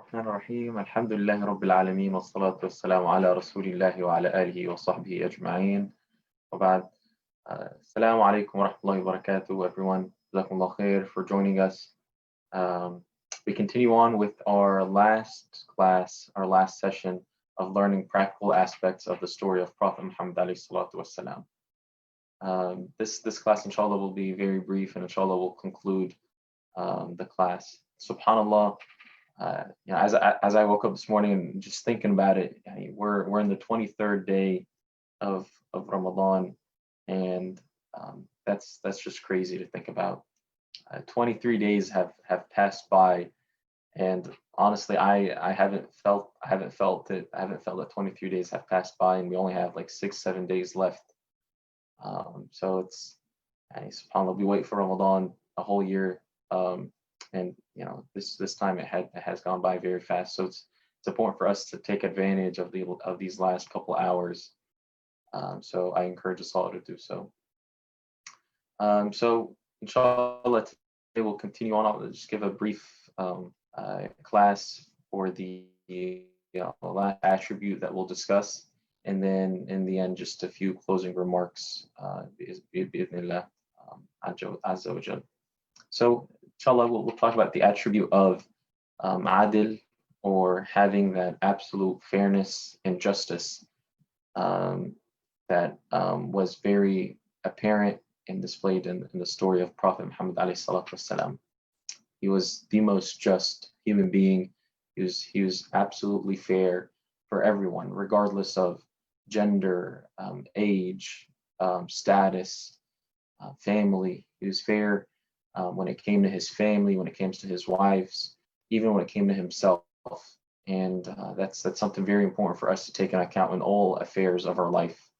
الرحمن الرحيم الحمد لله رب العالمين والصلاة والسلام على رسول الله وعلى آله وصحبه أجمعين وبعد السلام عليكم ورحمة الله وبركاته everyone جزاكم الله خير for joining us. um, we continue on with our last class, our last session of learning practical aspects of the story of Prophet Muhammad alayhi salatu wassalam. This class inshallah will be very brief and inshallah will conclude the class. SubhanAllah, as I woke up this morning and just thinking about it, we're in the 23rd day of Ramadan, and that's just crazy to think about. 23 days have passed by, and honestly, I haven't felt it. I haven't felt that 23 days have passed by, and we only have like 6-7 days left. So it's, SubhanAllah, we wait for Ramadan a whole year. And this time it has gone by very fast, so it's important for us to take advantage of these last couple hours. So I encourage us all to do so. So inshallah today we'll continue on. I'll just give a brief class for the last attribute that we'll discuss, and then in the end just a few closing remarks. Bi'idhnillah azza wa jal. So inshallah, we'll talk about the attribute of adil, or having that absolute fairness and justice that was very apparent and displayed in the story of Prophet Muhammad alayhi salatu wasalam. He was the most just human being. He was absolutely fair for everyone, regardless of gender, age, status, family. He was fair when it came to his family, when it came to his wives, even when it came to himself. And that's something very important for us to take into account in all affairs of our life,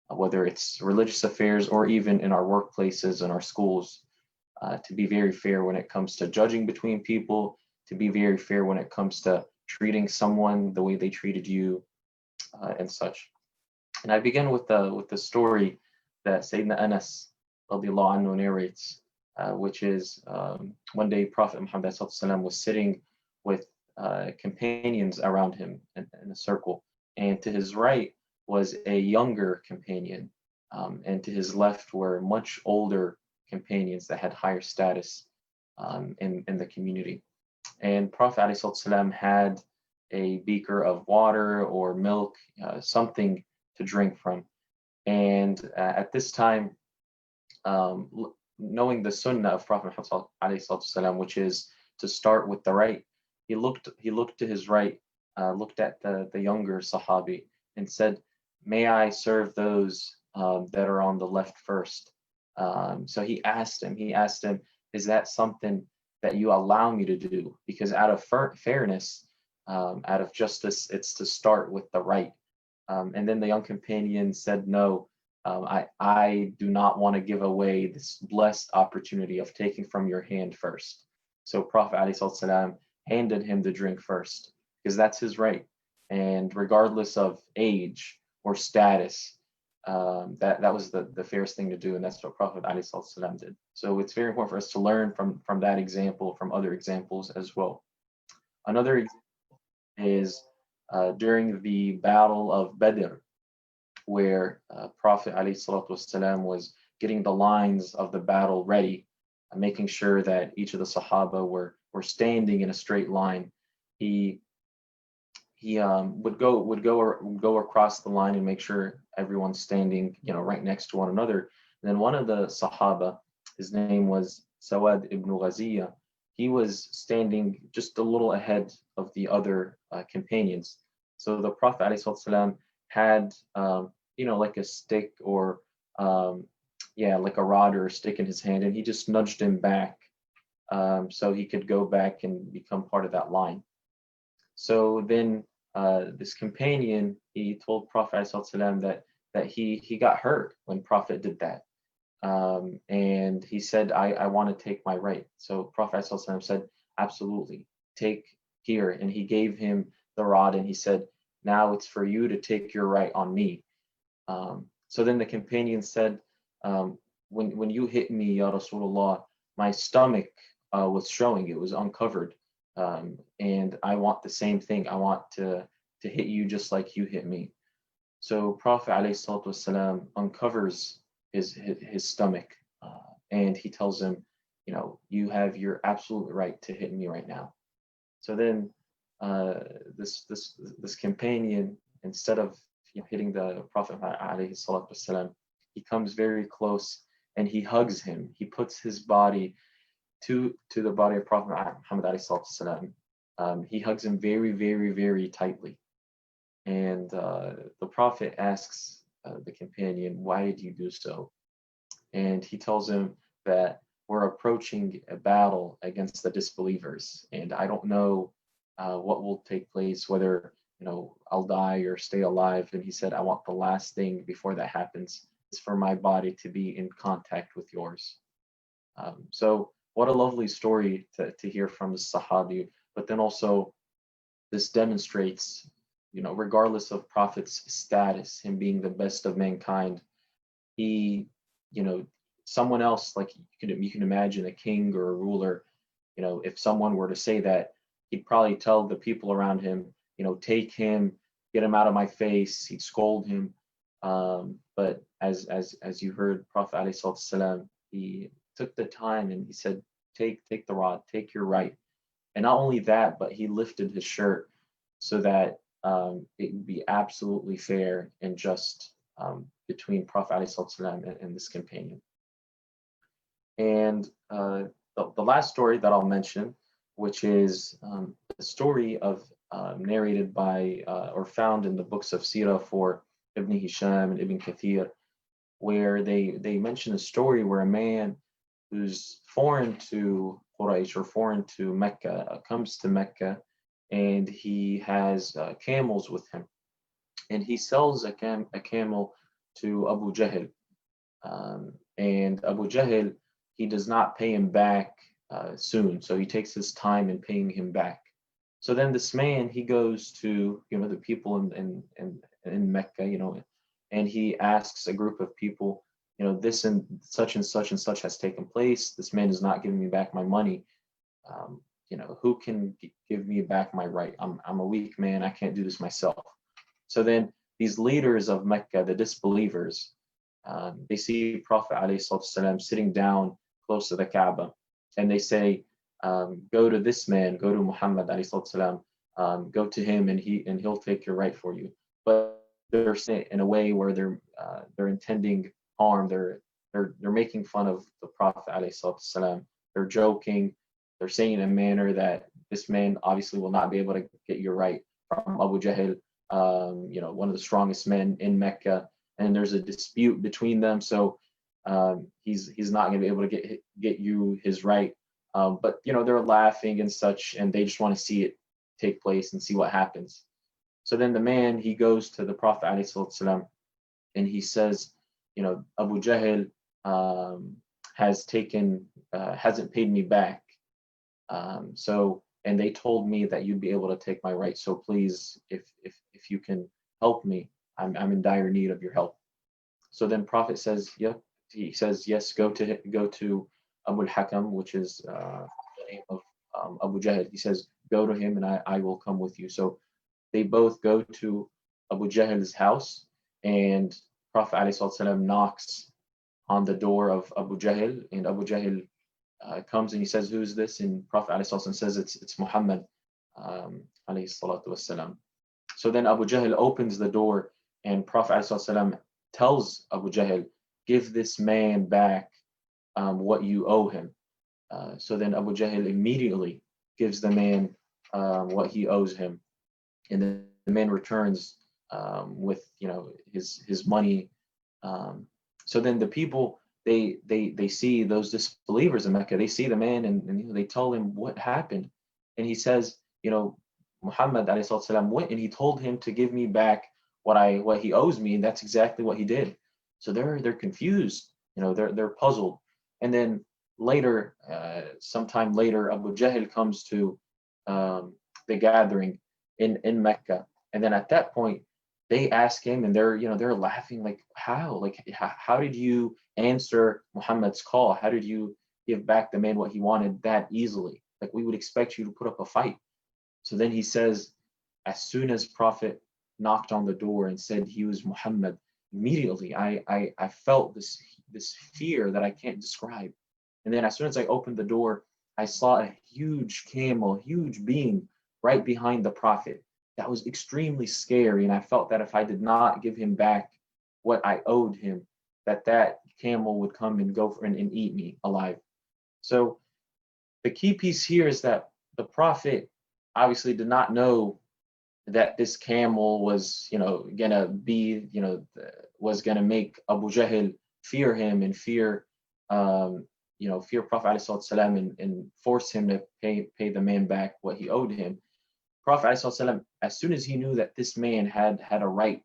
whether it's religious affairs or even in our workplaces and our schools, to be very fair when it comes to judging between people, to be very fair when it comes to treating someone the way they treated you, and such. And I begin with the story that Sayyidina Anas radiallahu anhu narrates, which is one day Prophet Muhammad was sitting with companions around him in a circle, and to his right was a younger companion, and to his left were much older companions that had higher status in the community. And Prophet ﷺ had a beaker of water or milk, something to drink from. And at this time, knowing the sunnah of Prophet Muhammad ﷺ, which is to start with the right, he looked to his right, looked at the younger Sahabi and said, "May I serve those that are on the left first?" So he asked him, "Is that something that you allow me to do? Because out of fairness, out of justice, it's to start with the right." And then the young companion said, "No, I do not want to give away this blessed opportunity of taking from your hand first." So Prophet ﷺ handed him the drink first, because that's his right. And regardless of age or status, that was the fairest thing to do, and that's what Prophet ﷺ did. So it's very important for us to learn from that example, from other examples as well. Another example is during the Battle of Badr, where Prophet ﷺ was getting the lines of the battle ready, making sure that each of the Sahaba were standing in a straight line. He would go across the line and make sure everyone's standing, right next to one another. And then one of the Sahaba, his name was Sawad ibn Ghaziya, he was standing just a little ahead of the other companions. So the Prophet ﷺ had, like a stick or, like a rod or a stick in his hand, and he just nudged him back so he could go back and become part of that line. So then this companion, he told Prophet ﷺ that he got hurt when Prophet did that. And he said, I want to take my right. So Prophet ﷺ said, absolutely, take here. And he gave him the rod and he said, now it's for you to take your right on me. So then the companion said, when you hit me, Ya Rasulullah, my stomach was showing, it was uncovered. and I want the same thing. I want to hit you just like you hit me. So Prophet ﷺ uncovers his stomach, and he tells him, you have your absolute right to hit me right now. So then this companion, instead of hitting the Prophet ﷺ, he comes very close and he hugs him. He puts his body to the body of Prophet Muhammad ﷺ. He hugs him very, very, very tightly. And the Prophet asks the companion, why did you do so? And he tells him that we're approaching a battle against the disbelievers, and I don't know what will take place, whether I'll die or stay alive. And he said, I want the last thing before that happens is for my body to be in contact with yours. So what a lovely story to hear from the Sahabi. But then also this demonstrates, regardless of Prophet's status, him being the best of mankind, he, someone else, like you can imagine a king or a ruler, if someone were to say that, he'd probably tell the people around him, take him, get him out of my face. He'd scold him. But as you heard, Prophet ﷺ, he took the time and he said, take the rod, take your right. And not only that, but he lifted his shirt so that it would be absolutely fair and just between Prophet ﷺ and this companion. And the last story that I'll mention, which is the story of narrated by or found in the books of Seerah for Ibn Hisham and Ibn Kathir, where they mention a story where a man who's foreign to Quraysh or foreign to Mecca comes to Mecca, and he has camels with him, and he sells a camel to Abu Jahl, and Abu Jahl, he does not pay him back soon, so he takes his time in paying him back. So then this man, he goes to the people in Mecca, and he asks a group of people, this and such and such and such has taken place. This man is not giving me back my money. Who can give me back my right? I'm a weak man. I can't do this myself. So then these leaders of Mecca, the disbelievers, they see Prophet ﷺ sitting down close to the Kaaba, and they say, go to this man, go to Muhammad ﷺ, go to him, and he'll take your right for you. But they're saying in a way where they're intending harm. They're making fun of the Prophet ﷺ. They're joking. They're saying in a manner that this man obviously will not be able to get your right from Abu Jahl, one of the strongest men in Mecca, and there's a dispute between them. So he's not going to be able to get you his right. But they're laughing and such, and they just want to see it take place and see what happens. So then the man, he goes to the Prophet ﷺ, and he says, Abu Jahl hasn't paid me back. And they told me that you'd be able to take my right. So please, if you can help me, I'm in dire need of your help. So then Prophet says, yep. He says, yes, go to Abu al-Hakam, which is the name of Abu Jahl. He says, go to him and I will come with you. So they both go to Abu Jahl's house, and Prophet ﷺ knocks on the door of Abu Jahl, and Abu Jahl comes and he says, who's this? And Prophet ﷺ says, it's Muhammad ﷺ. So then Abu Jahl opens the door, and Prophet ﷺ tells Abu Jahl, give this man back what you owe him. So then Abu Jahl immediately gives the man what he owes him, and the man returns with his money. So then the people, they see those disbelievers in Mecca, they see the man, and they tell him what happened, and he says, Muhammad ﷺ went and he told him to give me back what he owes me, and that's exactly what he did. So they're confused, they're puzzled. And then later, sometime later, Abu Jahl comes to the gathering in Mecca, and then at that point they ask him, and they're laughing, like, how did you answer Muhammad's call? How did you give back the man what he wanted that easily? Like we would expect you to put up a fight. So then he says, as soon as Prophet knocked on the door and said he was Muhammad, immediately I felt this fear that I can't describe. And then as soon as I opened the door, I saw a huge camel, huge being right behind the Prophet. That was extremely scary. And I felt that if I did not give him back what I owed him, that camel would come and go for and eat me alive. So the key piece here is that the Prophet obviously did not know that this camel was, gonna be, was gonna make Abu Jahl fear him and fear, fear Prophet ﷺ and force him to pay the man back what he owed him. Prophet ﷺ, as soon as he knew that this man had a right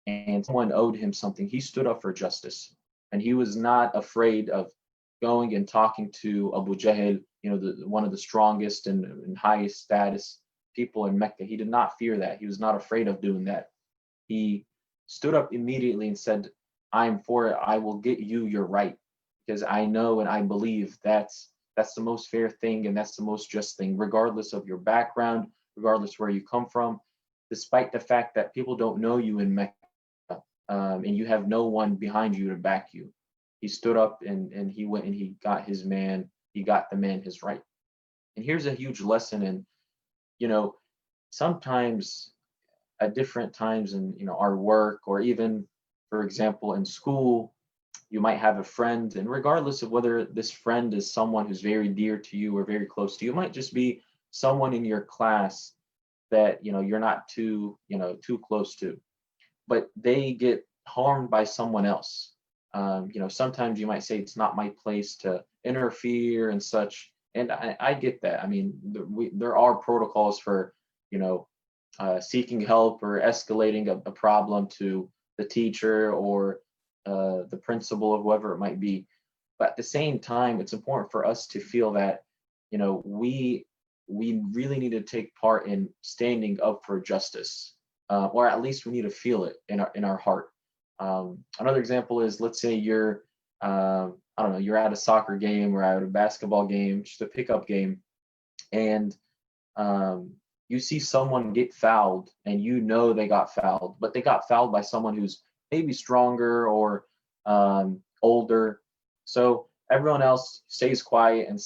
and someone owed him something, he stood up for justice, and he was not afraid of going and talking to Abu Jahl, one of the strongest and highest status people in Mecca. He did not fear that. He was not afraid of doing that. He stood up immediately and said, I'm for it. I will get you your right, because I know and I believe that's the most fair thing and that's the most just thing, regardless of your background, regardless where you come from, despite the fact that people don't know you in Mecca, and you have no one behind you to back you. He stood up and he went and he got the man his right. And here's a huge lesson in, sometimes at different times in, our work, or even, for example, in school, you might have a friend, and regardless of whether this friend is someone who's very dear to you or very close to you, it might just be someone in your class that, you're not too close to, but they get harmed by someone else. Sometimes you might say it's not my place to interfere and such, and I get that. I mean, there are protocols for, seeking help or escalating a problem to the teacher or the principal or whoever it might be. But at the same time, it's important for us to feel that, we really need to take part in standing up for justice, or at least we need to feel it in our heart. Another example is, let's say you're, I don't know, you're at a soccer game or at a basketball game, just a pickup game, and you see someone get fouled, and they got fouled, but they got fouled by someone who's maybe stronger or older. So everyone else stays quiet and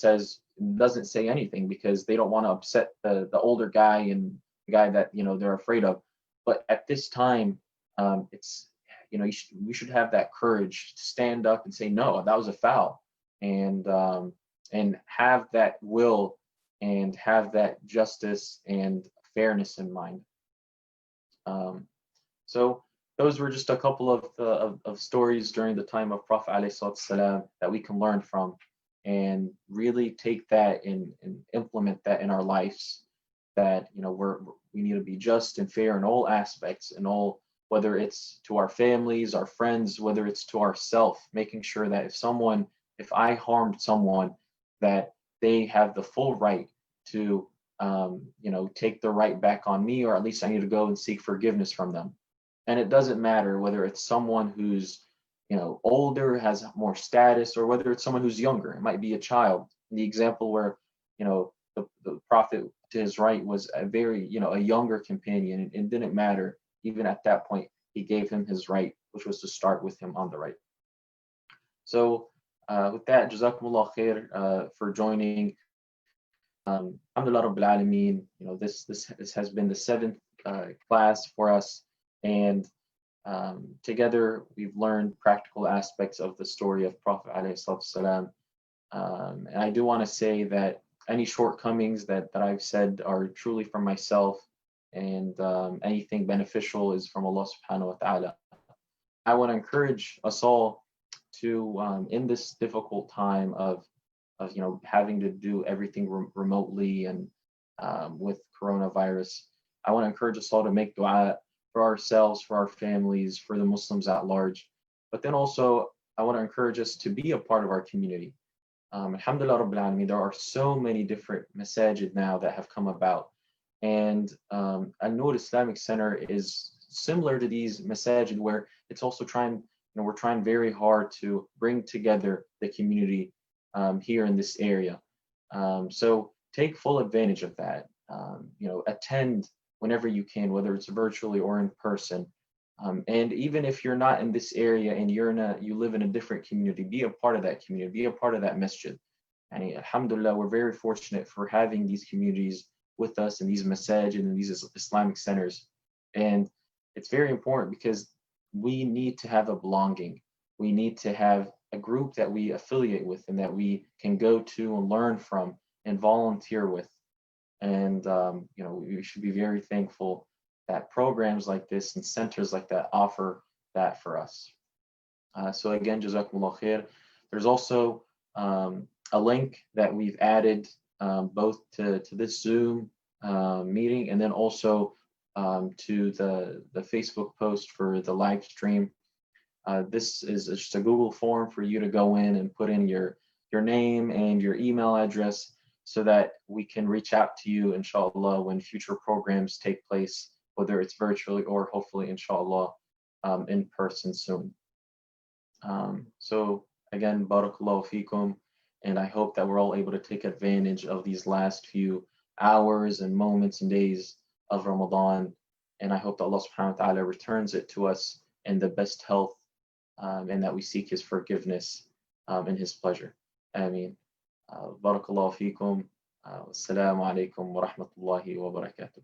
doesn't say anything because they don't want to upset the older guy and the guy that they're afraid of. But at this time, it's we should have that courage to stand up and say, no, that was a foul, and have that will and have that justice and fairness in mind. So those were just a couple of stories during the time of Prophet ﷺ that we can learn from, and really take that and implement that in our lives. That we need to be just and fair in all aspects, and all, whether it's to our families, our friends, whether it's to ourselves, making sure that if I harmed someone, that they have the full right to take the right back on me, or at least I need to go and seek forgiveness from them. And it doesn't matter whether it's someone who's older, has more status, or whether it's someone who's younger. It might be a child. In the example where the Prophet, to his right, was a very a younger companion, and it didn't matter. Even at that point, he gave him his right, which was to start with him on the right. So with that, Jazakumullah khair for joining. Alhamdulillah Rabbil Alameen. This has been the 7th class for us, and together we've learned practical aspects of the story of Prophet ﷺ. And I do want to say that any shortcomings that I've said are truly from myself, and anything beneficial is from Allah subhanahu wa ta'ala. I want to encourage us all to, in this difficult time of having to do everything remotely and with coronavirus, I want to encourage us all to make dua for ourselves, for our families, for the Muslims at large. But then also, I want to encourage us to be a part of our community. Alhamdulillah Rabbil Alameen, there are so many different masajid now that have come about. And AlNoor Islamic Center is similar to these masajid, where it's also we're trying very hard to bring together the community here in this area. So take full advantage of that. Attend whenever you can, whether it's virtually or in person. And even if you're not in this area and you live in a different community, be a part of that community, be a part of that masjid. And alhamdulillah, we're very fortunate for having these communities with us in these masajid and these Islamic centers. And it's very important because we need to have a belonging. We need to have a group that we affiliate with and that we can go to and learn from and volunteer with. And we should be very thankful that programs like this and centers like that offer that for us. So again, Jazakumullah khair. There's also a link that we've added both to this Zoom meeting and then also to the Facebook post for the live stream. This is just a Google form for you to go in and put in your name and your email address so that we can reach out to you, inshallah, when future programs take place, whether it's virtually or hopefully, inshallah, in person soon. So again, barakallahu feekum, and I hope that we're all able to take advantage of these last few hours and moments and days of Ramadan, and I hope that Allah subhanahu wa ta'ala returns it to us in the best health, and that we seek His forgiveness and His pleasure. Ameen. Barakallahu feekum. Assalamu alaikum wa rahmatullahi wa barakatuh.